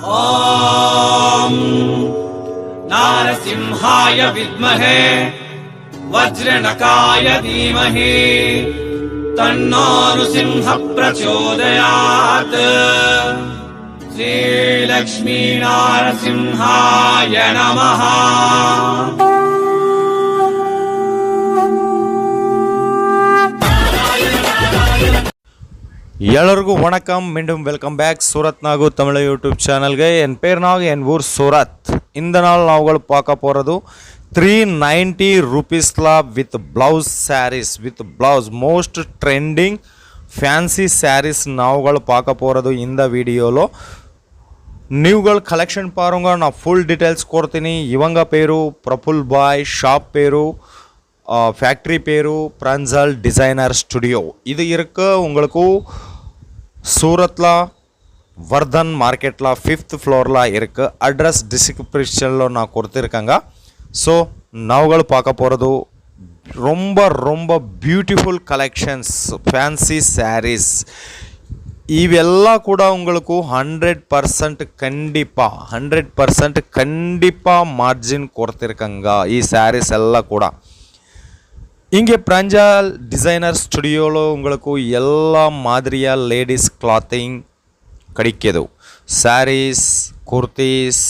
ॐ नारसिंहाय विद्महे वज्रनकाय धीमहि तन्नो नृसिंहः प्रचोदयात्। श्रीलक्ष्मी नारसिंहाय नमः। ಎಲ್ಲರಿಗೂ ವಣಕಂ மீண்டும் welcome back Surat Nagu Tamil YouTube சேனல்ಗೆ என் பேர் நாகு என் ஊர் சூரத். இந்த நாள் நாங்கள் பார்க்க போகிறது 390 ரூபீஸ்ல with blouse sarees with blouse most trending fancy sarees நாங்கள் பார்க்க போகிறது இந்த வீடியோలో. ನೀವುಗಳು ಕಲೆಕ್ಷನ್ ಪಾರುಂಗ ನಾ ಫುಲ್ ಡೀಟೇಲ್ಸ್ ಕೊಡ್ತೀನಿ. ಇವಂಗ ಪೇರು ಪ್ರಫುಲ್ ಬಾಯ್, ஷாப் பேரு ஃபேக்ட்ரி பேரு பிராஞ்சல் டிசைனர் ஸ்டுடியோ. இது இருக்க உங்களுக்கு சூரத்தில் வர்தன் மார்க்கெட்டில் 5th ஃப்ளோரில் இருக்குது. அட்ரஸ் டிஸ்கிரிப்ஷனில் நான் கொடுத்துருக்கேங்க. ஸோ நாவுகள் பார்க்க போகிறது ரொம்ப ரொம்ப பியூட்டிஃபுல் கலெக்ஷன்ஸ் ಫ್ಯಾನ್ಸಿ ಸ್ಯಾರೀಸ್. ಇವೆಲ್ಲ ಕೂಡ உங்களுக்கு 100% கண்டிப்பாக மார்ஜின் கொடுத்துருக்கங்க ಈ ಸ್ಯಾರೀಸ್ ಎಲ್ಲ ಕೂಡ. இங்கே பிராஞ்சல் டிசைனர் ஸ்டுடியோவில் உங்களுக்கு எல்லா மாதிரியாக லேடிஸ் கிளாத்திங் கிடைக்கிது. சாரீஸ், குர்த்திஸ்,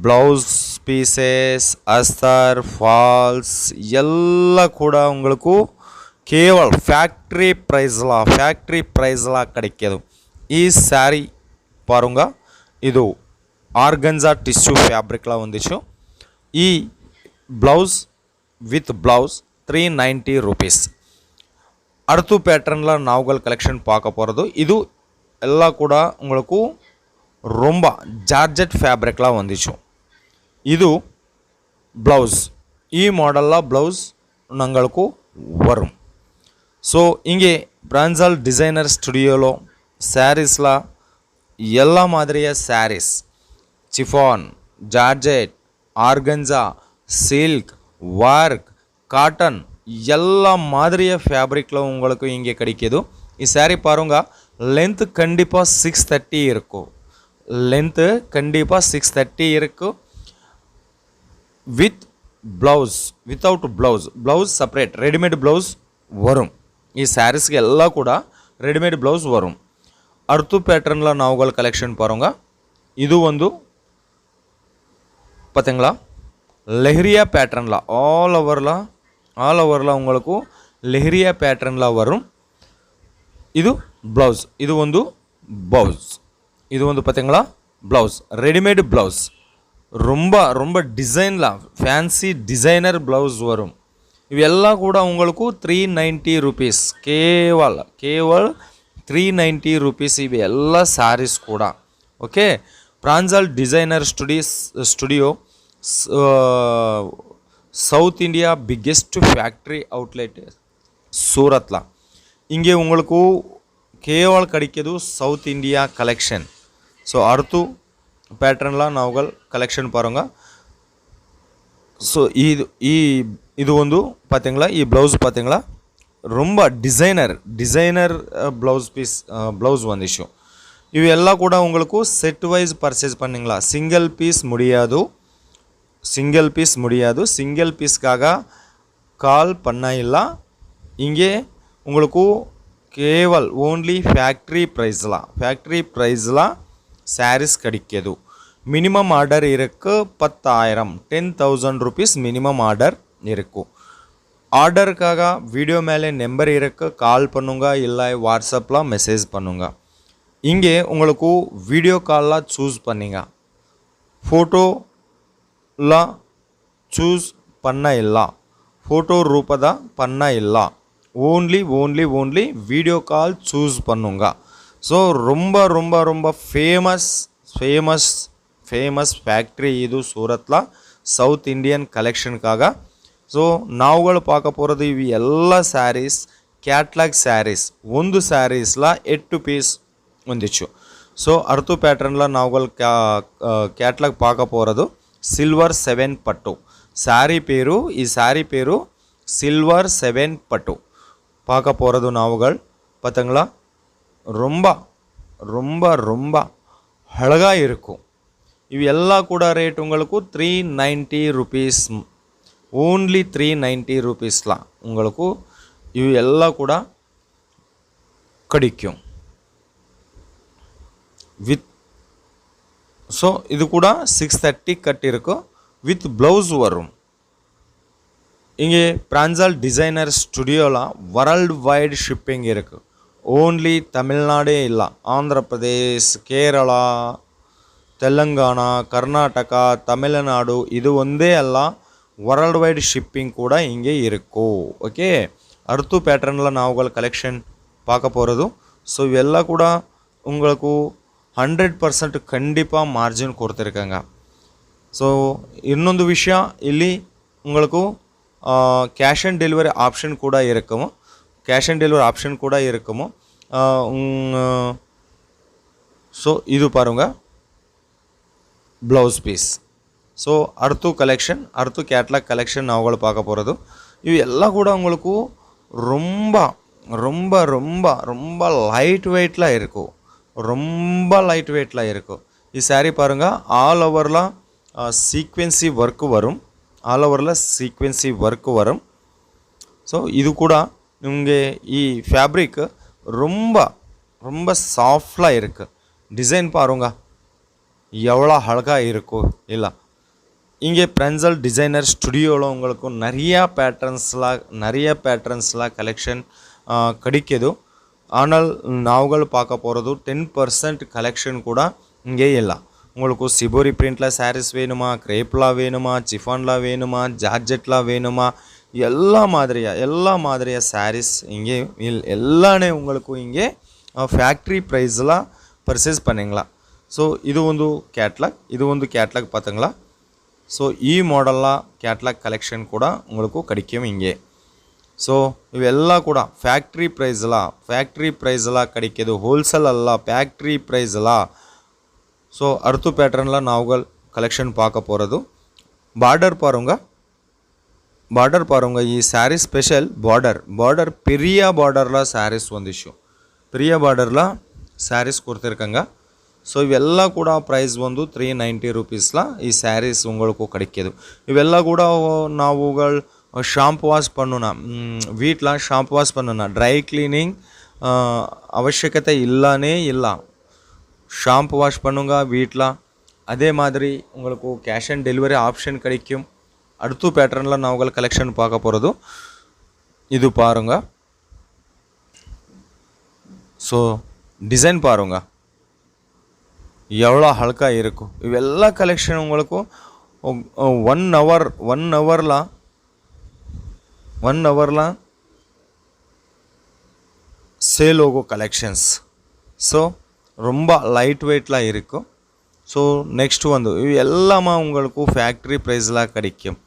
ப்ளவுஸ் பீசஸ், அஸ்தர், ஃபால்ஸ் ಎಲ್ಲ ಕೂಡ உங்களுக்கு ಕೇವಲ ಫ್ಯಾಕ್ಟ್ರಿ ಪ್ರೈಸ್ಲ கிடைக்கிது. ಈ ಸ್ಯಾರಿ பாருங்க, ಇದು ಆರ್ಗನ್ಜಾ ಟಿಶ್ಯೂ ಫ್ಯಾಬ್ರಿಕ್ಲ ಹೊಂದಿച്ചു. ಈ ಬ್ಲೌಸ್ ವಿತ್ ಬ್ಲೌಸ್ 390 rupees. அடுத்து பேட்டர்னில் நாவுகள் கலெக்ஷன் பார்க்க போகிறது. இது எல்லாம் கூட உங்களுக்கு ரொம்ப ஜார்ஜெட் ஃபேப்ரிக்லாம் வந்துச்சு. இது ப்ளவுஸ், ಈ மாடலில் ப்ளவுஸ் உங்களுக்கு வரும். ஸோ இங்கே பிராஞ்சல் டிசைனர் ஸ்டுடியோలో శారీస్లో எல்லா மாதிரியாக sarees, chiffon, georgette, organza, silk, work, cotton எல்லா மாதிரிய ஃபேப்ரிக்கில் உங்களுக்கு இங்கே கிடைக்கிது. ಈ ಸ್ಯಾರಿ பாருங்க, லென்த்து கண்டிப்பாக 630 இருக்கும். லென்த்து கண்டிப்பாக 630 இருக்கும். With blouse, without blouse separate readymade blouse வரும். ಈ ಸ್ಯಾರೀಸ್ಗೆ ಎಲ್ಲ ಕೂಡ ರೆಡಿಮೇಡ್ ಬ್ಲೌಸ್ ವரும். ಅರ್ತು ಪ್ಯಾಟರ್ನ್ಲ ನಾವುಗಳ ಕಲೆಕ್ಷನ್ பாருங்க. ಇದು ಒಂದು பார்த்தீங்களா லெஹரியா பேட்டர்னில் ஆல் ஓவரில் உங்களுக்கு லெஹரியா பேட்டர்னில் வரும். இது ப்ளவுஸ், இது ಒಂದು ப்ளவுஸ், இது வந்து பார்த்தீங்களா ப்ளவுஸ், ரெடிமேடு ப்ளவுஸ். ரொம்ப ரொம்ப டிசைனில் ಫ್ಯಾನ್ಸಿ டிசைனர் ப்ளவுஸ் வரும். ಇವೆಲ್ಲ ಕೂಡ உங்களுக்கு 390 rupees, ಕೇವಲ 390 rupees ಇವೆಲ್ಲ ಸ್ಯಾರೀಸ್ ಕೂಡ. Okay, Pranjal designer studio south India biggest factory outlet சூரத்தில். இங்கே உங்களுக்கு கேவல் கிடைக்கிது சவுத் இந்தியா கலெக்ஷன். ஸோ அடுத்து பேட்டர்னில் நாவுகள் கலெக்ஷன் பாருங்க. ஸோ இது வந்து பார்த்தீங்களா, ಈ ப்ளவுஸ் பார்த்தீங்களா ரொம்ப டிசைனர் ப்ளவுஸ் பீஸ் ப்ளவுஸ் வந்துச்சு. ಇವೆಲ್ಲ ಕೂಡ உங்களுக்கு செட் வைஸ் பர்ச்சேஸ் பண்ணிங்களா, சிங்கிள் பீஸ் முடியாது. சிங்கிள் பீஸ்க்காக கால் பண்ண ಇಲ್ಲ. இங்கே உங்களுக்கு கேவல் ஓன்லி ஃபேக்ட்ரி ப்ரைஸில் சாரீஸ் கிடைக்கிது. மினிமம் ஆர்டர் இருக்கு 10,000 10,000 rupees மினிமம் ஆர்டர் இருக்கும். ஆர்டருக்காக வீடியோ மேலே நம்பர் இருக்கு, கால் பண்ணுங்க, இல்லை வாட்ஸ்அப்பில் மெசேஜ் பண்ணுங்க. இங்கே உங்களுக்கு வீடியோ காலில் சூஸ் பண்ணிங்க, ಫೋಟೋಲ ಚೂಸ್ ಪನ್ನ ಇಲ್ಲ, ಫೋಟೋ ರೂಪದ ಪನ್ನ ಇಲ್ಲ, ಓನ್ಲಿ வீடியோ கால் சூஸ் பண்ணுங்க. ஸோ ரொம்ப ரொம்ப ரொம்ப ஃபேமஸ் ಫ್ಯಾಕ್ಟ್ರಿ ಇದು ಸೂರತ್ಲ ಸೌತ್ ಇಂಡಿಯನ್ ಕಲೆಕ್ಷನ್ಕಾಗ. ಸೊ ನಾವುಗಳು பார்க்க போகிறது ಇವು ಎಲ್ಲ ಸ್ಯಾರೀಸ್ ಕ್ಯಾಟ್ಲಾಗ್ ಸ್ಯಾರೀಸ್. ಒಂದು ಸ್ಯಾರೀಸ್ಲ 8 ಪೀಸ್ ಹೊಂದಿచ్చు. ஸோ அடுத்த பேட்டர்னில் நாவுகள் கேட்லாக் பார்க்க போகிறது சில்வர் 7 பட்டு சாரி பேரு. ಈ சாரி பேரு சில்வர் 7 பட்டு பார்க்க போகிறது நாவுகள். பார்த்தீங்களா, ரொம்ப ரொம்ப ரொம்ப அழகாக இருக்கும். இவை எல்லாம் கூட ரேட் உங்களுக்கு 390 ருபீஸ், ஓன்லி 390 ருபீஸ்லாம் உங்களுக்கு இவை எல்லாம் கூட கிடைக்கும் வித். ஸோ இது கூட 630 கட் இருக்கும், வித் ப்ளவுஸ் வரும். இங்கே பிராஞ்சல் டிசைனர் ஸ்டுடியோவில் வேர்ல்டு வைடு ஷிப்பிங் இருக்குது. ஓன்லி தமிழ்நாடே இல்லை, ஆந்திர பிரதேஷ், கேரளா, தெலுங்கானா, கர்நாடகா, தமிழ்நாடு இது ಒಂದೇ ಅಲ್ಲ, ವರ್ಲ್ಡ್ ವೈಡ್ ಶಿಪ್ಪಿಂಗ್ ಕೂಡ ಹಿಂಗೆ ಇರಕು. ಓಕೆ, ಅರ್ತು ಪ್ಯಾಟರ್ನಿல் ನಾವುಗಳು ಕಲೆಕ್ಷನ್ பார்க்க போகிறது. ஸோ இவெல்லாம் கூட உங்களுக்கு 100% கண்டிப்பாக மார்ஜின் கொடுத்துருக்காங்க. ஸோ இன்னொಂದು ವಿಷಯ, ಇಲ್ಲಿ உங்களுக்கு கேஷ் ஆன் டெலிவரி ஆப்ஷன் கூட இருக்கும், கேஷ் ஆன் டெலிவரி ஆப்ஷன் கூட இருக்கும். ஸோ இது பாருங்க blouse piece. So அர்த்து collection, அர்த்து catalogue collection நாவுಗಳು பார்க்க போகிறது. இவு எல்லாம் கூட உங்களுக்கு ரொம்ப ரொம்ப ரொம்ப ரொம்ப லைட் வெயிட்டில் இருக்கும், ரொம்ப லைட் வெயிட்டில் இருக்கும். ಈ ಸ್ಯಾರಿ பாருங்கள், ஆல் ஓவரில் சீக்வென்சி ஒர்க்கு வரும், ஆல் ஓவரில் சீக்வென்சி ஒர்க்கு வரும். ஸோ இது கூட ನಿಮಗೆ ಈ ಫ್ಯಾಬ್ರಿಕ್ ரொம்ப ரொம்ப சாஃப்டாக இருக்குது. டிசைன் பாருங்க எவ்வளோ அழகாக இருக்கும் இல்லை. இங்கே பிராஞ்சல் டிசைனர் ஸ்டுடியோவில் உங்களுக்கு நிறையா பேட்டர்ன்ஸ்லாம் கலெக்ஷன் கிடைக்கிது. ஆனால் நாவுகள் பார்க்க போகிறது 10% கலெக்ஷன் கூட இங்கே இல்லை. உங்களுக்கு சிபோரி பிரிண்டில் சாரீஸ் வேணுமா, கிரேப்லாம் வேணுமா, சிஃபான்லாம் வேணுமா, ஜார்ஜெட்லாம் வேணுமா, எல்லா மாதிரியா சாரீஸ் இங்கே எல்லாமே உங்களுக்கு இங்கே ಫ್ಯಾಕ್ಟ್ರಿ ப்ரைஸில் பர்ச்சேஸ் பண்ணிங்களா. ஸோ இது ಒಂದು கேட்லாக் பார்த்துங்களா. ஸோ ಈ மாடலில் கேட்லாக் கலெக்ஷன் கூட உங்களுக்கு கிடைக்கும் இங்கே. ஸோ ಇವೆಲ್ಲ ಕೂಡ ಫ್ಯಾಕ್ಟ್ರಿ ಪ್ರೈஸில் கிடைக்கிது, ஹோல்சேல் அல்ல, ಫ್ಯಾಕ್ಟ್ರಿ ಪ್ರೈஸில். ஸோ அர்த்து பேட்டர்னில் நாவுகள் கலெக்ஷன் பார்க்க போகிறது. பார்டர் பாருங்க, ಈ ಸ್ಯಾರಿ ಸ್ಪೆಷಲ್ ಬಾರ್ಡರ್ பெரிய பார்டரில் சாரீஸ் ಒಂದಿಷ್ಟು பெரிய பார்டரில் சாரீஸ் கொடுத்துருக்காங்க. ஸோ ಇವೆಲ್ಲ ಕೂಡ ಪ್ರೈಸ್ ಒಂದು 390 ருபீஸில் ಈ ಸ್ಯಾರೀಸ್ உங்களுக்கு கிடைக்கிது. ಇವೆಲ್ಲ கூட நாவுகள் ஷாம்பு வாஷ் பண்ணணும், வீட்டில் ஷாம்பு வாஷ் பண்ணணும், ட்ரை கிளீனிங் அவசியக்கத்தை இல்லைனே இல்லை. ஷாம்பு வாஷ் பண்ணுங்க வீட்டில். அதே மாதிரி உங்களுக்கு கேஷ் ஆன் டெலிவரி ஆப்ஷன் கிடைக்கும். அடுத்து பேட்டர்னில் நாவுகள் கலெக்ஷன் பார்க்க போகிறது. இது பாருங்க. ஸோ டிசைன் பாருங்க எவ்வளோ அழகாக இருக்கும். இவெல்லா கலெக்ஷன் உங்களுக்கு 1 ஹவரில் சேல் ಹೋಗೋ கலெக்ஷன்ஸ். ஸோ ரொம்ப லைட் வெயிட்டில் இருக்கும். ஸோ நெக்ஸ்ட் வந்து இவு எல்லாமே உங்களுக்கு ஃபேக்ட்ரி ப்ரைஸில் கிடைக்கும்.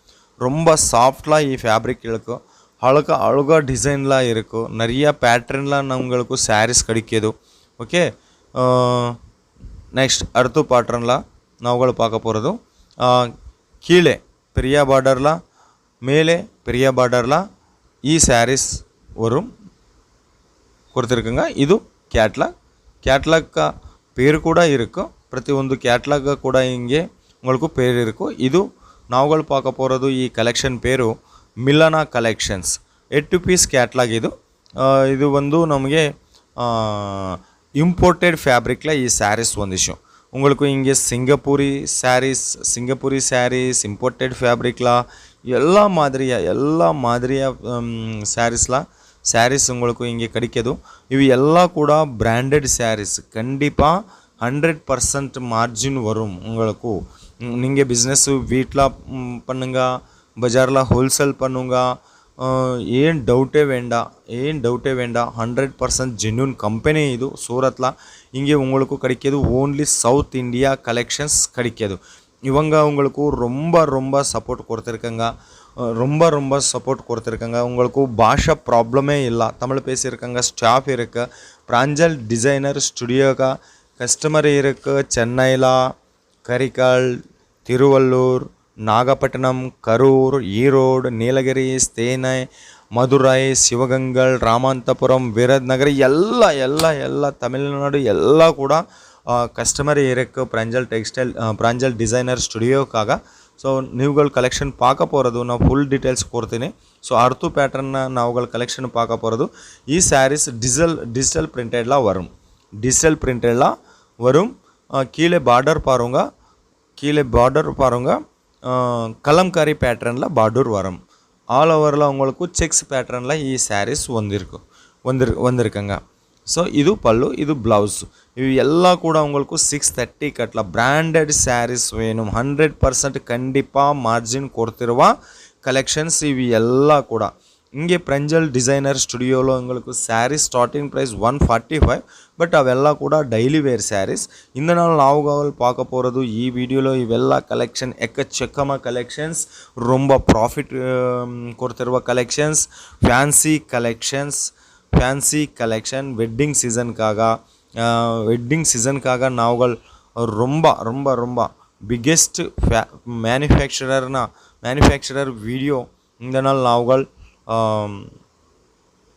ரொம்ப சாஃப்டாக ಈ ஃபேப்ரிக் இருக்கும், அழகாக டிசைன்லாம் இருக்கும், நிறைய பேட்டர்ன்லாம் உங்களுக்கு சாரீஸ் கிடைக்கிது. ஓகே, நெக்ஸ்ட் அடுத்த பேட்டர்னில் நாவுಗಳು பார்க்க போகிறது. கீழே பெரிய பார்டரில், மேலே பெரிய பார்டரில் ಈ சாரீஸ் வரும் கொடுத்துருக்குங்க. இது கேட்லாக் பேர் கூட இருக்கும், ಪ್ರತಿಯೊಂದು கேட்லாக் கூட இங்கே உங்களுக்கு பேர் இருக்கும். இது நாவுಗಳು பார்க்க போகிறது. ಈ ಕಲೆಕ್ಷನ್ பேರು ಮಿಲನ ಕಲೆಕ್ಷನ್ಸ್, 8 ಪೀಸ್ கேட்லாக். ಇದು ಒಂದು ನಮಗೆ ಇಂಪೋರ್ಟೆಡ್ ಫ್ಯಾಬ್ರಿಕ್ல ಈ சாரீஸ் ಒಂದಿಷ್ಟು உங்களுக்கு இங்கே சிங்கப்பூரி சாரீஸ் இம்போர்ட்டட் ஃபேப்ரிக்ல எல்லா மாதிரியா சாரீஸ் உங்களுக்கு இங்கே கிடைக்கிது. இவை எல்லாம் கூட பிராண்டட் சாரீஸ், கண்டிப்பாக 100% மார்ஜின் வரும் உங்களுக்கு. நீங்கள் பிஸ்னஸ் வீட்டில் பண்ணுங்க, பஜாரில் ஹோல்சேல் பண்ணுங்க, ಏನು ಡೌಟೇ வேண்டா 100% ஜென்யூன் கம்பெனி. இது சூரத்தில் இங்கே உங்களுக்கு கிடைக்கிது. ஓன்லி சவுத் இந்தியா கலெக்ஷன்ஸ் கிடைக்கிது. இவங்க உங்களுக்கு ரொம்ப சப்போர்ட் கொடுத்துருக்காங்க, ரொம்ப சப்போர்ட் கொடுத்துருக்காங்க. உங்களுக்கு பாஷா ப்ராப்ளமே இல்லை, தமிழ் பேசியிருக்காங்க, ஸ்டாஃப் இருக்குது. பிராஞ்சல் டிசைனர் ஸ்டுடியோக்கா கஸ்டமர் இருக்குது. சென்னையில், கரிகால், திருவள்ளூர், நாகப்பட்டினம், கரூர், ஈரோடு, நீலகிரி, தேனை, மதுரை, சிவகங்கை, ராமநாதபுரம், விருதுநகர் ಎಲ್ಲ ತಮಿಳುನಾಡು ಎಲ್ಲ ಕೂಡ கஸ்டமர் இருக்கு பிராஞ்சல் டிசைனர் ಸ್ಟುಡಿಯೋಕ್ಕಾಗ ಸೊ ನೀವುಗಳು ಕಲೆಕ್ಷನ್ பார்க்க போகிறது நான் ಫುಲ್ ಡೀಟೇಲ್ಸ್ ಕೊಡ್ತೀನಿ. ಸೊ ಅರ್ತು ಪ್ಯಾಟರ್ನ್ನ ನಾವುಗಳು ಕಲೆಕ್ಷನ್ பார்க்க போகிறது. ಈ ಸ್ಯಾರೀಸ್ டிஜிட்டல் பிரிண்டட்லாம் வரும். டிஜிட்டல் பிரிண்டட்லாம் வரும். கீழே பார்டர் பாருங்க கலம்காரி பேட்டர்னில் பார்டர் வரும். ஆல் ஓவரில் உங்களுக்கு செக்ஸ் பேட்டர்னில் ಈ ಸ್ಯಾರೀಸ್ வந்திருக்குங்க. ஸோ இது பல்லு, இது ப்ளவுஸ். இவு எல்லாம் கூட உங்களுக்கு 630 கட்டல பிராண்டட் ಸ್ಯಾರೀಸ್ வேணும். 100% கண்டிப்பாக மார்ஜின் கொடுத்துருவா கலெக்ஷன்ஸ். இವು ಎಲ್ಲ ಕೂಡ இங்கே பிரெஞ்சல் டிசைனர் ஸ்டுடியோவில் உங்களுக்கு ಸ್ಯಾರೀಸ್ ஸ்டார்டிங் ப்ரைஸ் 145. பட் ಅವೆಲ್ಲ ಕೂಡ ಡೈಲಿ ವೇರ್ ಸ್ಯಾರೀಸ್. இந்த நாள் நாவுಗಳು பார்க்க போகிறது ಈ ವಿಡಿಯೋలో ಇವೆಲ್ಲ ಕಲೆಕ್ಷನ್ ಎಕ್ಕಚಕ್ಕಮ ಕಲೆಕ್ಷನ್ಸ್, ரொம்ப ಪ್ರಾಫಿಟ್ ಕೊಡ್ತಿರುವ ಕಲೆಕ್ಷನ್ಸ್, ಫ್ಯಾನ್ಸಿ ಕಲೆಕ್ಷನ್ வெட்டிங் சீசனுக்காக நாவுகள் ரொம்ப பிக்கெஸ்ட் மேனுஃபேக்சரர் வீடியோ இந்த நாள் நாவுகள்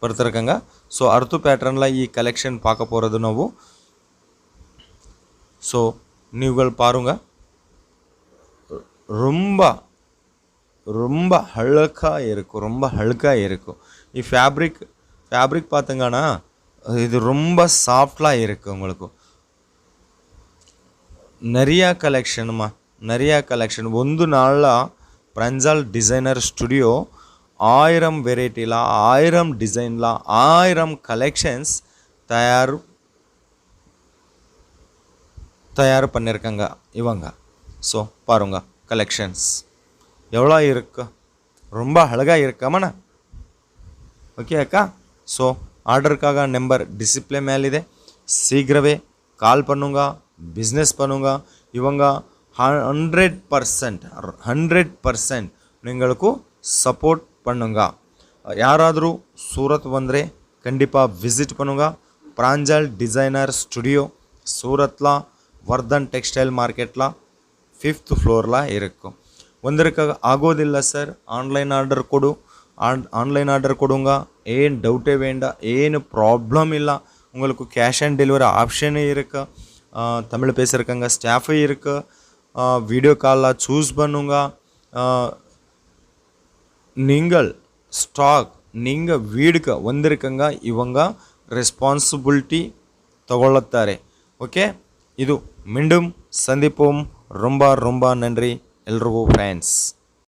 ಬರ್ತಿರ್ಕಂಗ. ಸೊ ಅರ್ತು ಪ್ಯಾಟ್ರನ್ಲ ಈ ಕಲೆಕ್ಷನ್ பார்க்க போகிறது ನಾವು. ஸோ நீவுகள் பாருங்க, ரொம்ப அழுக்காக இருக்கும். ಈ ஃபேப்ரிக் பார்த்துங்கன்னா இது ரொம்ப சாஃப்டாக இருக்குது. உங்களுக்கு நிறைய கலெக்ஷன் ಒಂದು ನಾಳ பிரெஞ்சல் டிசைனர் ஸ்டுடியோ 1000 வெரைட்டில 1000 டிசைன்ல 1000 கலெக்ஷன்ஸ் தயார் பண்ணியிருக்காங்க இவங்க. ஸோ பாருங்க கலெக்ஷன்ஸ் எவ்வளோ இருக்கு, ரொம்ப அழகாக இருக்காமண்ணா. ஓகே அக்கா. ஸோ ஆர்டருக்காக நம்பர் டிஸ்பிளே மேலிದೆ, சீக்கிரவே கால் பண்ணுங்க, பிஸ்னஸ் பண்ணுங்க. இவங்க 100% நீங்களுக்கு சப்போர்ட் பண்ணுங்க. யாராದರೂ சூரத் ಬಂದರೆ கண்டிப்பாக விசிட் பண்ணுங்க. பிராஞ்சல் டிசைனர் ஸ்டுடியோ சூரத்ல வர்தன் டெக்ஸ்டைல் மார்க்கெட்ல 5th ஃப்ளோரில் இருக்கும். வந்திருக்க ஆಗೋದಿಲ್ಲ ಸರ್, ಆನ್ಲೈನ್ ಆರ್ಡರ್ ಕೊಡುಂಗ, ಏನು ಡೌಟೇ வேண்ட, ಏನು ப்ராப்ளம் ಇಲ್ಲ. உங்களுக்கு கேஷ் ஆன் டெலிவரி ஆப்ஷனே இருக்கு. தமிழ் பேசுகிறக்காங்க ஸ்டாஃபே இருக்கு. வீடியோ காலில் சூஸ் பண்ணுங்க. நீங்கள் வீடுக்கு வந்திருக்கங்க, இவங்க ரெஸ்பான்சிபிலிಟಿ ತಗೊಳ್ಳುತ್ತಾರೆ. ಓಕೆ, ಇದು மீண்டும் சந்திப்போம். ரொம்ப நன்றி எல்லோருக்கும் ஃப்ரெண்ட்ஸ்.